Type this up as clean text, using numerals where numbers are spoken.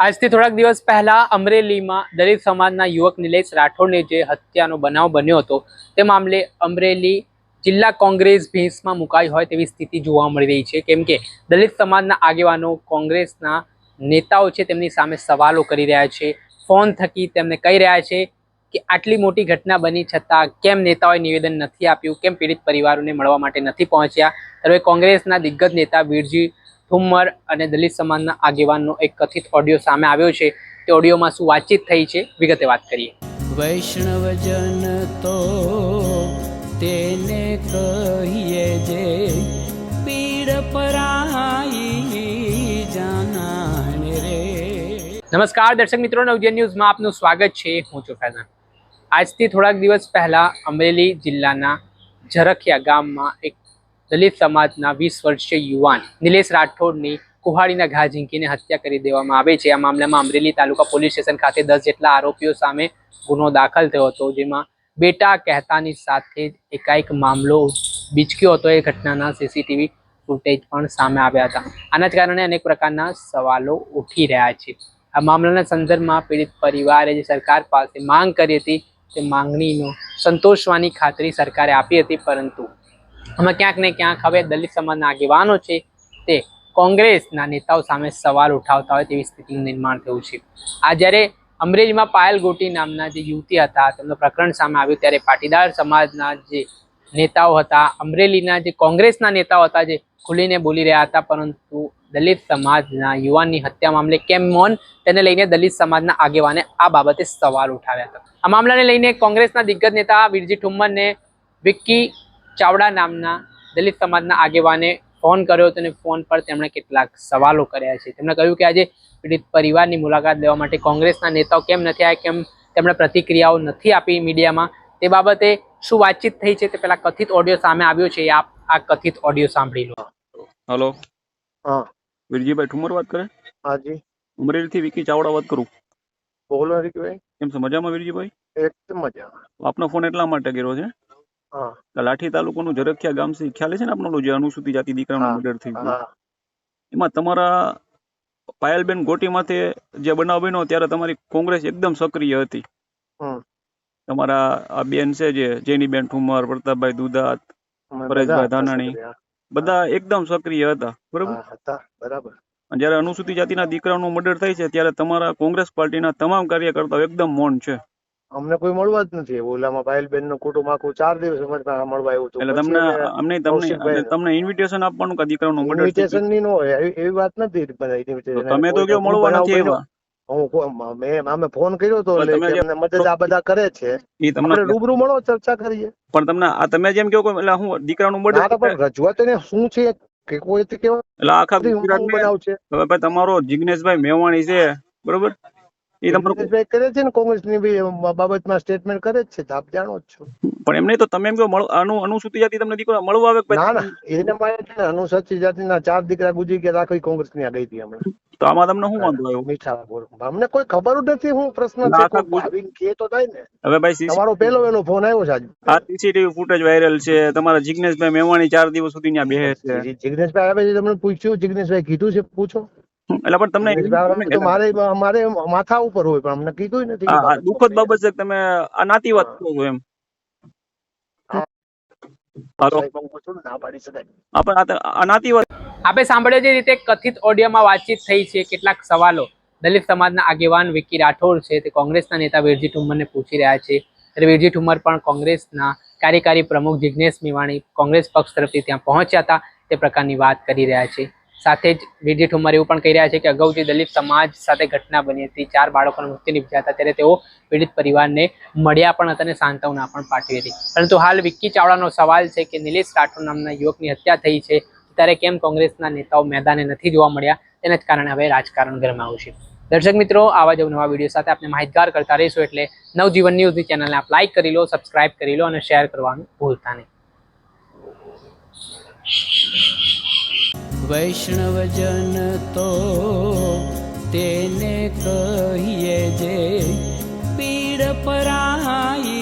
આજથી થોડાક દિવસ પહેલા અમરેલીમાં દલિત સમાજના યુવક નિલેશ રાઠોડની જે હત્યાનો બનાવ બન્યો હતો તે મામલે અમરેલી જિલ્લા કોંગ્રેસ ભેંસમાં મુકાઈ હોય તેવી સ્થિતિ જોવા મળી રહી છે। કેમ કે દલિત સમાજના આગેવાનો કોંગ્રેસના નેતાઓ છે તેમની સામે સવાલો કરી રહ્યા છે। ફોન થકી તેમને કહી રહ્યા છે કે આટલી મોટી ઘટના બની છતાં કેમ નેતાઓએ નિવેદન નથી આપ્યું, કેમ પીડિત પરિવારોને મળવા માટે નથી પહોંચ્યા। ત્યારે કોંગ્રેસના દિગ્ગજ નેતા વીરજી ઠુમ્મર અને દલિત સમાજના આગેવાનનો એક કથિત ઓડિયો સામે આવ્યો છે। તે ઓડિયોમાં શું વાતચીત થઈ છે વિગતે વાત કરીએ। વૈષ્ણવજન તો તેને કહીએ જે પીડ પરાઈ જાનાને રે। નમસ્કાર દર્શક મિત્રો, નવજીવન ન્યૂઝમાં આપનું સ્વાગત છે। હું છું ફૈઝાન। આજથી થોડાક દિવસ પહેલા અમરેલી જિલ્લાના ઝરખિયા ગામમાં એક દલિત સમાજના 20 વર્ષીય યુવાન નિલેશ રાઠોડની કુહાડીના ઘા ઝીંકીને હત્યા કરી દેવામાં આવે છે। આ મામલામાં અમરેલી તાલુકા પોલીસ સ્ટેશન ખાતે 10 જેટલા આરોપીઓ સામે ગુનો દાખલ થયો હતો, જેમાં બેટા કહેતાની સાથે જ એકાએક મામલો બીચક્યો હતો। એ ઘટનાના સીસીટીવી ફૂટેજ પણ સામે આવ્યા હતા। આના જ કારણે અનેક પ્રકારના સવાલો ઉઠી રહ્યા છે। આ મામલાના સંદર્ભમાં પીડિત પરિવારે જે સરકાર પાસે માંગ કરી હતી તે માંગણીનો સંતોષવાની ખાતરી સરકારે આપી હતી, પરંતુ આમાં ક્યાંક ને ક્યાંક હવે દલિત સમાજના આગેવાનો છે તે કોંગ્રેસના નેતાઓ સામે સવાલ ઉઠાવતા હોય તેવી સ્થિતિનું નિર્માણ થયું છે। આ જ્યારે અમરેલીમાં પાયલ ગોટી નામના જે યુવતી હતા તેમનું પ્રકરણ સામે આવ્યું ત્યારે પાટીદાર સમાજના જે નેતાઓ હતા, અમરેલીના જે કોંગ્રેસના નેતાઓ હતા જે ખુલીને બોલી રહ્યા હતા, પરંતુ દલિત સમાજના યુવાનની હત્યા મામલે કેમ મૌન, તેને લઈને દલિત સમાજના આગેવાને આ બાબતે સવાલ ઉઠાવ્યા હતા। આ મામલાને લઈને કોંગ્રેસના દિગ્ગજ નેતા વીરજી ઠુમ્મરને વિક્કી ચાવડા નામના દલિત સમાજના આગેવાને ફોન કર્યો હતો અને ફોન પર તેમણે કેટલાક સવાલો કર્યા છે। તેમણે કહ્યું કે આજે પીડિત પરિવારની મુલાકાત લેવા માટે કોંગ્રેસના નેતાઓ કેમ નથી આવ્યા, કેમ તેમણે પ્રતિક્રિયાઓ નથી આપી મીડિયામાં, તે બાબતે શું વાતચીત થઈ છે તે પેલા કથિત ઓડિયો સામે આવ્યો છે। આપ આ કથિત ઓડિયો સાંભળી લો। हेलो, हाँ वीरजी भाई ठुमर बात करे। हाँ जी अमरेली थी विकी चावड़ा बात करूं। बोलो हरी भाई केम छे मजामां वीरजी भाई? एकदम मजा। आपनो फोन એટલા માટે કર્યો છે हाँ કે લાઠી તાલુકાનું ઝરખિયા ગામ છે, ખ્યાલ છે ને આપણો જે અનુસૂચિત જાતિ દીકરાનું हाँ મર્ડર થઈ ગયું, हाँ એમાં તમારા પાયલબેન ગોટી માથે જે બનાવ બન્યો ત્યારે તમારી કોંગ્રેસ એકદમ સક્રિય હતી। તમારા આ બેન છે જે જેનીબેન ઠુમર, પ્રતાપભાઈ દુધાત, પરેશભાઈ ધાનાણી બધા એકદમ સક્રિય હતા, બરોબર? હતા બરાબર। અને જ્યારે અનુસૂચિત જાતિના દીકરાનું મર્ડર થાય છે ત્યારે તમારા કોંગ્રેસ પાર્ટીના તમામ કાર્યકર્તાઓ એકદમ મૌન છે। અમને કોઈ મળવા જ નથી। ઓલામાં પાયલબેન નું કુટુંબ આખું 4 દિવસ મળવા આવ્યું હતું। એટલે તમને ઇન્વિટેશન આપવાનું કે દીકરાનું મર્ડર થઈ ઇન્વિટેશન ની નો હોય એવી વાત નથી। તમે તો કયો મળવા નથી આવ્યા? અમે ફોન કર્યો હતો એટલે કે અમને મદદ આ બધા કરે છે, એ તમને આપણે રૂબરૂ મળો ચર્ચા કરીએ। પણ તમને આ તમે જેમ કહો એટલે હું દીકરાનું મર્ડર પણ રજૂઆત એને શું છે કે કોઈ કેવા એટલે આખા ગુજરાતમાં બનાવ છે। હવે ભાઈ તમારો જિગ્નેશભાઈ મેવાણી છે, બરોબર? એ તમારો કરે છે ને કોંગ્રેસ ની બાબતમાં સ્ટેટમેન્ટ કરે જ છે, આપ જાણો જ છો। પણ એમ નહીં તો તમે એમ કહો અનુસૂચિત જાતિ તમને દીકરો મળવા આવે? ના ના એને માટે અનુસૂચિત જાતિના 4 દીકરા ગુજરી ગયા, આખી કોંગ્રેસ ની આ ગઈ હતી હમણાં। તો આમાં તમને શું વાંધો આવ્યો? મીઠા બોલ અમને કોઈ ખબર જ નથી શું પ્રશ્ન છે, આવીને કે તો થાય ને। હવે ભાઈ તમારો પહેલો ફોન આવ્યો છે આજે। આ સીસીટીવી ફૂટેજ વાયરલ છે, તમારા જિગ્નેશભાઈ મેવાણી 4 દિવસ સુધી ત્યાં બેહે છે। જિગ્નેશભાઈ આવે છે, તમને પૂછ્યું? જિગ્નેશભાઈ કીધું છે? પૂછો। એટલે પણ તમને મારે માથા ઉપર હોય પણ અમને કીધું નથી। દુઃખદ બાબત છે તમે આ નાતી વાત કરો છો એમ। આપે સાંભળ્યો જે રીતે કથિત ઓડિયોમાં વાતચીત થઈ છે, કેટલાક સવાલો દલિત સમાજના આગેવાન વિકી રાઠોડ છે તે કોંગ્રેસના નેતા વીરજી ઠુમ્મરને પૂછી રહ્યા છે। ત્યારે વીરજી ઠુમ્મર પણ કોંગ્રેસના કાર્યકારી પ્રમુખ જિગ્નેશ મેવાણી કોંગ્રેસ પક્ષ તરફથી ત્યાં પહોંચ્યા હતા તે પ્રકારની વાત કરી રહ્યા છે। સાથે જ વીરજી ઠુમ્મર એવું પણ કહી રહ્યા છે કે અગાઉ જે દલિત સમાજ સાથે ઘટના બની હતી, 4 બાળકોના મૃત્યુ નિપજ્યા હતા, ત્યારે તેઓ પીડિત પરિવારને મળ્યા પણ હતા અને સાંત્વના પણ પાઠવી હતી। પરંતુ હાલ વિક્કી ચાવડાનો સવાલ છે કે નિલેશ રાઠોડ નામના યુવકની હત્યા થઈ છે ત્યારે કેમ કોંગ્રેસના નેતાઓ મેદાને નથી જોવા મળ્યા, તેના જ કારણે હવે રાજકારણ ગરમાયું છે। દર્શક મિત્રો, આવા જ નવા વિડીયો સાથે આપણે માહિતગાર કરતા રહીશું, એટલે નવજીવન ન્યૂઝની ચેનલને આપ લાઈક કરી લો, સબસ્ક્રાઇબ કરી લો અને શેર કરવાનું ભૂલતા નહીં। વૈષ્ણવજન તો તેને કહીએ જે પીડ પરાઈ